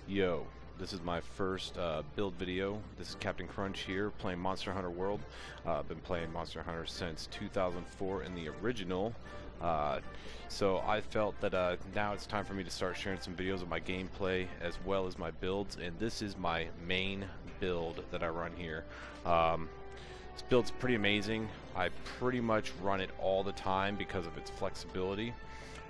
Yo, this is my first build video. This is Captain Crunch here, playing Monster Hunter World. I've been playing Monster Hunter since 2004 in the original. So I felt that now it's time for me to start sharing some videos of my gameplay as well as my builds, and this is my main build that I run here. This build's pretty amazing. I pretty much run it all the time because of its flexibility.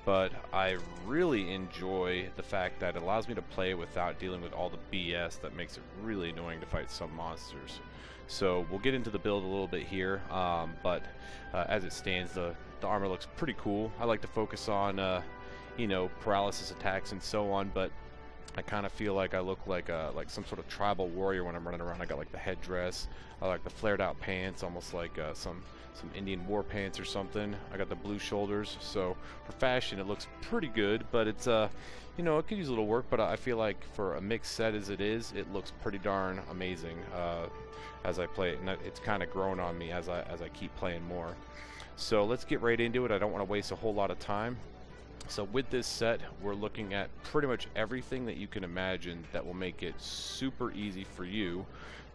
But I really enjoy the fact that it allows me to play without dealing with all the BS that makes it really annoying to fight some monsters. So we'll get into the build a little bit here, but as it stands, the armor looks pretty cool. I like to focus on, you know, paralysis attacks and so on, but I kind of feel like I look like some sort of tribal warrior when I'm running around. I got like the headdress, I like the flared out pants, almost like some Indian war pants or something. I got the blue shoulders, so for fashion it looks pretty good, but it's you know, it could use a little work, but I feel like for a mixed set as it is, it looks pretty darn amazing as I play it, and it's kind of grown on me as I keep playing more. So let's get right into it. I don't want to waste a whole lot of time. So with this set, we're looking at pretty much everything that you can imagine that will make it super easy for you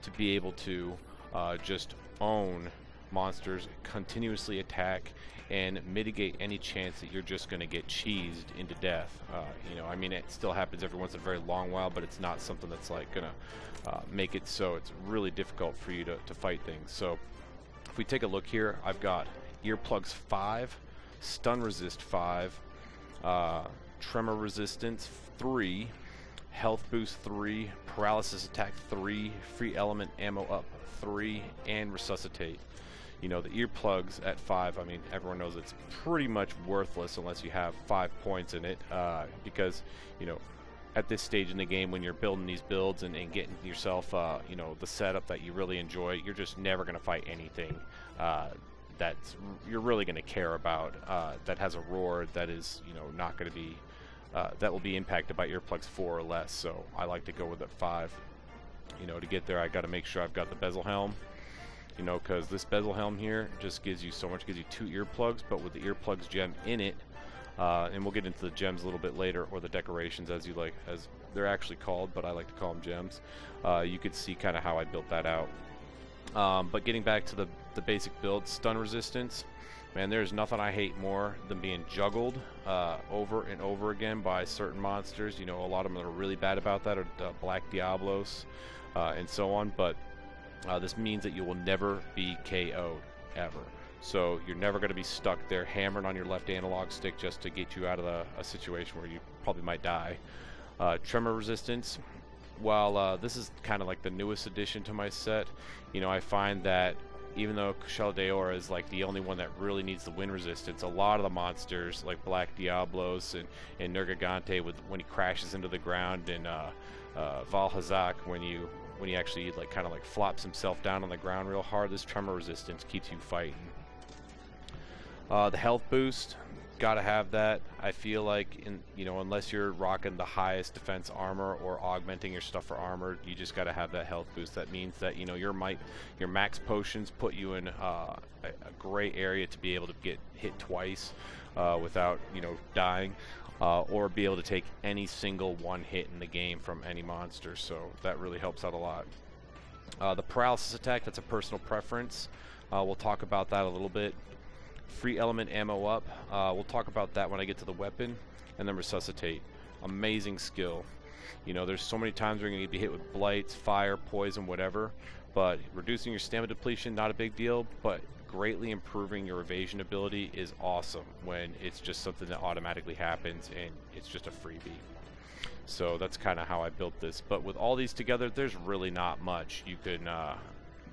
to be able to just own monsters, continuously attack, and mitigate any chance that you're just going to get cheesed into death. You know, I mean, it still happens every once in a very long while, but it's not something that's like going to make it so it's really difficult for you to fight things. So if we take a look here, I've got earplugs 5, stun resist 5, tremor resistance 3, health boost 3, paralysis attack 3, free element ammo up 3, and resuscitate. You know, the earplugs at 5, I mean, everyone knows it's pretty much worthless unless you have 5 points in it, because, you know, at this stage in the game when you're building these builds and getting yourself, you know, the setup that you really enjoy, you're just never going to fight anything you're really going to care about, that has a roar that is, you know, not going to be, that will be impacted by earplugs 4 or less. So I like to go with it 5. You know, to get there, I got to make sure I've got the bezel helm. You know, because this bezel helm here just gives you so much. Gives you 2 earplugs, but with the earplugs gem in it, and we'll get into the gems a little bit later, or the decorations as they're actually called, but I like to call them gems. You could see kind of how I built that out. But getting back to the basic build, stun resistance, man, there's nothing I hate more than being juggled over and over again by certain monsters. You know, a lot of them that are really bad about that are Black Diablos and so on, but this means that you will never be KO'd ever. So you're never going to be stuck there hammering on your left analog stick just to get you out of a situation where you probably might die. Tremor resistance, while this is kind of like the newest addition to my set, you know, I find that even though Kushal Deora is like the only one that really needs the wind resistance, a lot of the monsters like Black Diablos and Nergigante, when he crashes into the ground, and Valhazak, when he actually like kind of like flops himself down on the ground real hard, this tremor resistance keeps you fighting. The health boost, gotta have that. I feel like, you know, unless you're rocking the highest defense armor or augmenting your stuff for armor, you just gotta have that health boost. That means that, you know, your max potions put you in a gray area to be able to get hit twice without, you know, dying, or be able to take any single one hit in the game from any monster. So that really helps out a lot. The paralysis attack, that's a personal preference. We'll talk about that a little bit. Free element ammo up, we'll talk about that when I get to the weapon. And then resuscitate, amazing skill. You know, there's so many times where you're going to be hit with blights, fire, poison, whatever, but reducing your stamina depletion, not a big deal, but greatly improving your evasion ability is awesome when it's just something that automatically happens and it's just a freebie. So that's kind of how I built this. But with all these together, there's really not much you can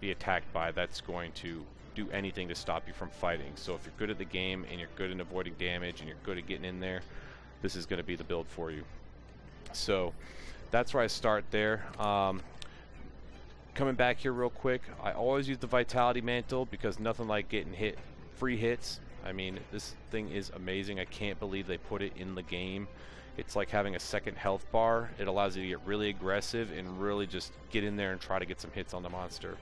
be attacked by that's going to do anything to stop you from fighting. So if you're good at the game and you're good in avoiding damage and you're good at getting in there, this is going to be the build for you. So that's where I start there. Coming back here real quick, I always use the vitality mantle because nothing like getting free hits. I mean, this thing is amazing. I can't believe they put it in the game. It's like having a second health bar. It allows you to get really aggressive and really just get in there and try to get some hits on the monster.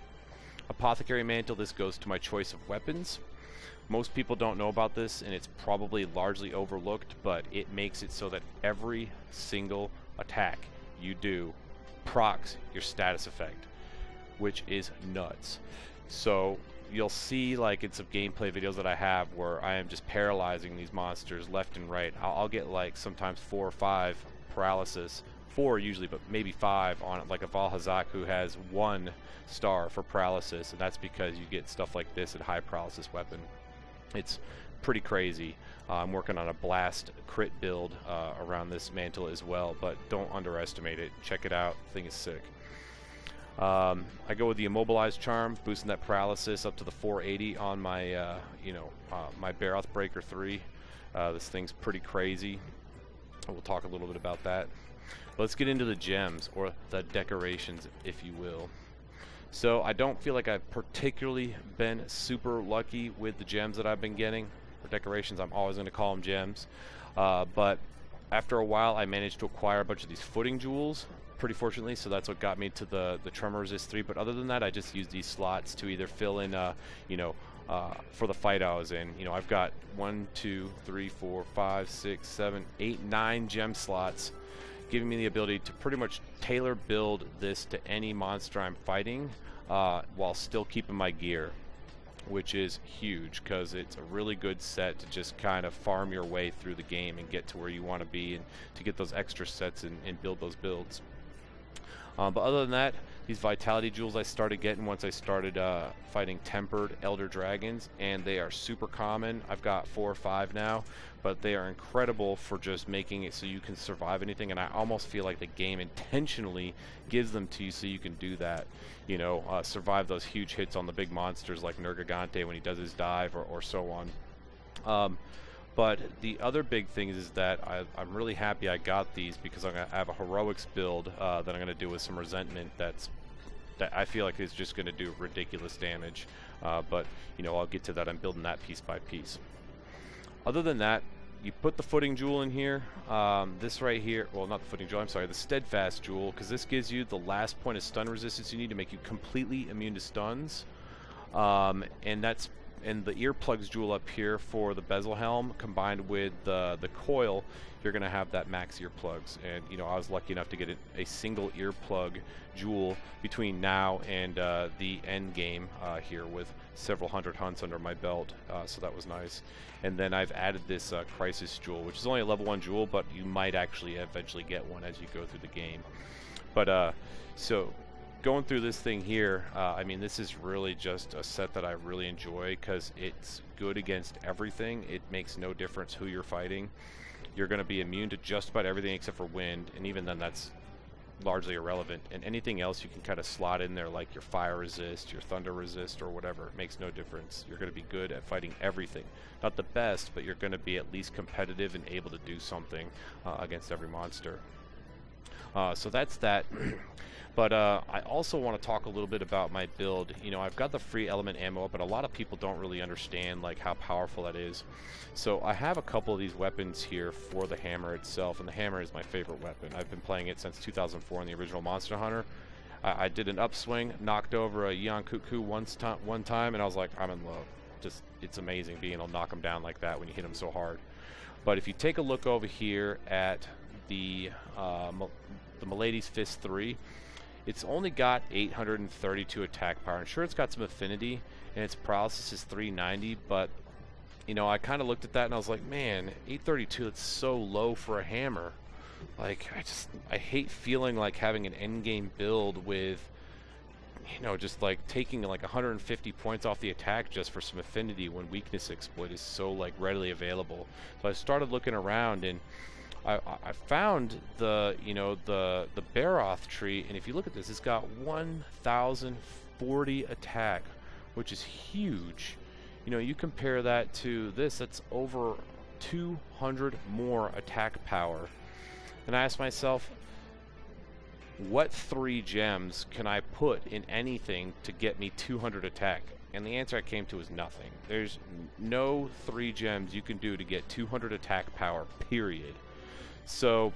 Apothecary mantle, this goes to my choice of weapons. Most people don't know about this, and it's probably largely overlooked, but it makes it so that every single attack you do procs your status effect, which is nuts. So you'll see, like, in some gameplay videos that I have where I am just paralyzing these monsters left and right. I'll get like sometimes 4 or 5 paralysis, 4 usually, but maybe 5 on it, like a Valhazak who has 1 star for paralysis, and that's because you get stuff like this at high paralysis weapon. It's pretty crazy. I'm working on a blast crit build around this mantle as well, but don't underestimate it. Check it out. The thing is sick. I go with the immobilized charm, boosting that paralysis up to the 480 on my my Baroth Breaker 3. This thing's pretty crazy. We'll talk a little bit about that. Let's get into the gems, or the decorations, if you will. So I don't feel like I've particularly been super lucky with the gems that I've been getting. For decorations, I'm always going to call them gems. But after a while, I managed to acquire a bunch of these footing jewels, pretty fortunately, so that's what got me to the tremor resist 3. But other than that, I just use these slots to either fill in, for the fight I was in. I've got 1, 2, 3, 4, 5, 6, 7, 8, 9 gem slots, giving me the ability to pretty much tailor build this to any monster I'm fighting, while still keeping my gear, which is huge because it's a really good set to just kind of farm your way through the game and get to where you want to be, and to get those extra sets and build those builds. But other than that, these vitality jewels I started getting once I started fighting tempered elder dragons, and they are super common. I've got 4 or 5 now, but they are incredible for just making it so you can survive anything, and I almost feel like the game intentionally gives them to you so you can do that. Survive those huge hits on the big monsters like Nergigante when he does his dive, or so on. But the other big thing is that I'm really happy I got these, because I have a heroics build that I'm going to do with some resentment that I feel like is just going to do ridiculous damage. But I'll get to that. I'm building that piece by piece. Other than that, you put the footing jewel in here. This right here, well, not the footing jewel, I'm sorry, the steadfast jewel, because this gives you the last point of stun resistance you need to make you completely immune to stuns. And the earplugs jewel up here for the bezel helm, combined with the coil, you're going to have that max earplugs. And I was lucky enough to get a single earplug jewel between now and the end game here, with several hundred hunts under my belt, so that was nice. And then I've added this crisis jewel, which is only a level 1 jewel, but you might actually eventually get one as you go through the game. But so going through this thing here, I mean, this is really just a set that I really enjoy because it's good against everything. It makes no difference who you're fighting. You're going to be immune to just about everything except for wind, and even then that's largely irrelevant. And anything else you can kind of slot in there, like your fire resist, your thunder resist, or whatever. It makes no difference. You're going to be good at fighting everything. Not the best, but you're going to be at least competitive and able to do something against every monster. So that's that. But I also want to talk a little bit about my build. I've got the free element ammo, but a lot of people don't really understand like how powerful that is. So I have a couple of these weapons here for the hammer itself, and the hammer is my favorite weapon. I've been playing it since 2004 in the original Monster Hunter. I did an upswing, knocked over a Yeon Cuckoo one time, and I was like, I'm in love. Just, it's amazing being able to knock them down like that when you hit them so hard. But if you take a look over here at the Milady's Fist 3, it's only got 832 attack power. And sure, it's got some affinity, and its paralysis is 390, but I kind of looked at that and I was like, man, 832, it's so low for a hammer. Like, I hate feeling like having an endgame build with, just like taking like 150 points off the attack just for some affinity when weakness exploit is so like readily available. So I started looking around, and I found the Baroth tree, and if you look at this, it's got 1,040 attack, which is huge. You compare that to this, that's over 200 more attack power. And I asked myself, what 3 gems can I put in anything to get me 200 attack? And the answer I came to is nothing. There's no 3 gems you can do to get 200 attack power, period. So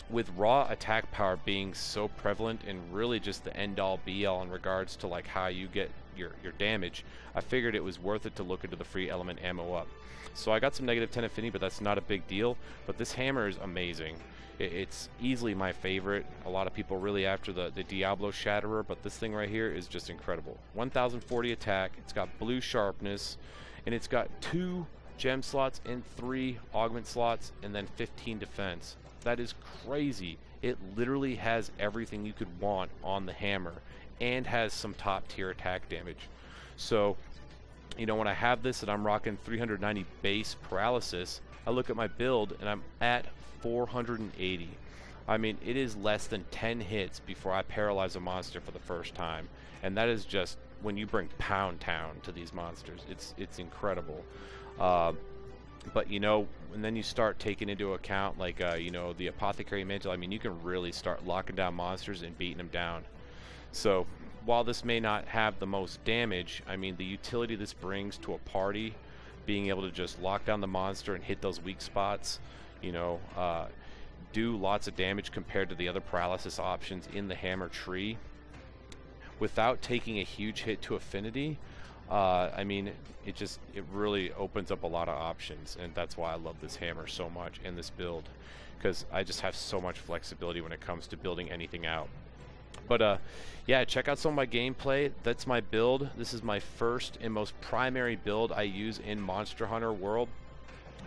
with raw attack power being so prevalent and really just the end all be all in regards to like how you get your damage, I figured it was worth it to look into the free element ammo up. So I got some -10 affinity, but that's not a big deal. But this hammer is amazing. It's easily my favorite. A lot of people really after the Diablo Shatterer, but this thing right here is just incredible. 1040 attack, it's got blue sharpness, and it's got 2 gem slots and 3 augment slots, and then 15 defense. That is crazy. It literally has everything you could want on the hammer and has some top tier attack damage. So, you know, when I have this and I'm rocking 390 base paralysis, I look at my build and I'm at 480. I mean, it is less than 10 hits before I paralyze a monster for the first time, and that is just when you bring Pound Town to these monsters. It's incredible. But you know, and then you start taking into account like you know, the Apothecary Mantle. I mean, you can really start locking down monsters and beating them down. So while this may not have the most damage, I mean, the utility this brings to a party, being able to just lock down the monster and hit those weak spots, you know, do lots of damage compared to the other paralysis options in the hammer tree without taking a huge hit to affinity. I mean, it really opens up a lot of options, and that's why I love this hammer so much in this build, because I just have so much flexibility when it comes to building anything out. But yeah, check out some of my gameplay. That's my build. This is my first and most primary build I use in Monster Hunter World.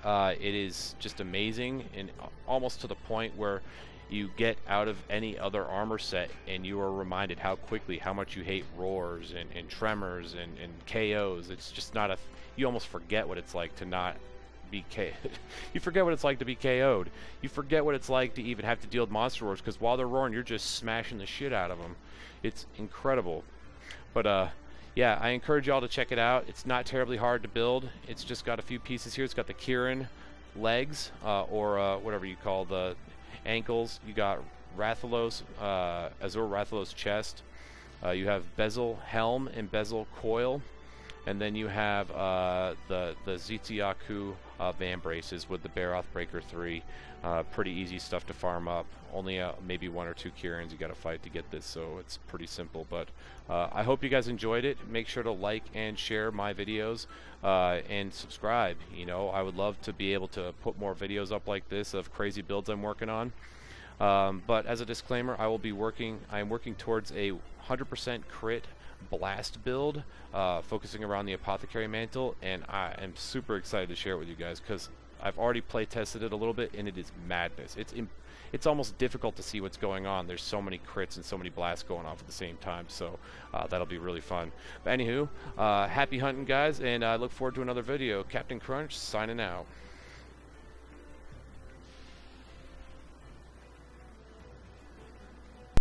It is just amazing, and almost to the point where you get out of any other armor set and you are reminded how much you hate roars and tremors and KOs. It's just not you almost forget what it's like to not be you forget what it's like to be KO'd. You forget what it's like to even have to deal with monster roars, because while they're roaring, you're just smashing the shit out of them. It's incredible. But yeah, I encourage y'all to check it out. It's not terribly hard to build. It's just got a few pieces here. It's got the Kieran legs, or whatever you call the ankles. You got Rathalos, Azure Rathalos chest. You have bezel helm and bezel coil, and then you have the Zitiaku van braces with the Baroth Breaker 3. Pretty easy stuff to farm up. Only maybe 1 or 2 Kiorans you got to fight to get this, so it's pretty simple. But I hope you guys enjoyed it. Make sure to like and share my videos, and subscribe. You know, I would love to be able to put more videos up like this of crazy builds I'm working on. But as a disclaimer, I am working towards a 100% crit blast build, focusing around the Apothecary Mantle, and I am super excited to share it with you guys, because I've already play tested it a little bit, and it is madness. It's almost difficult to see what's going on. There's so many crits and so many blasts going off at the same time, so that'll be really fun. But anywho, happy hunting, guys, and I look forward to another video. Captain Crunch signing out.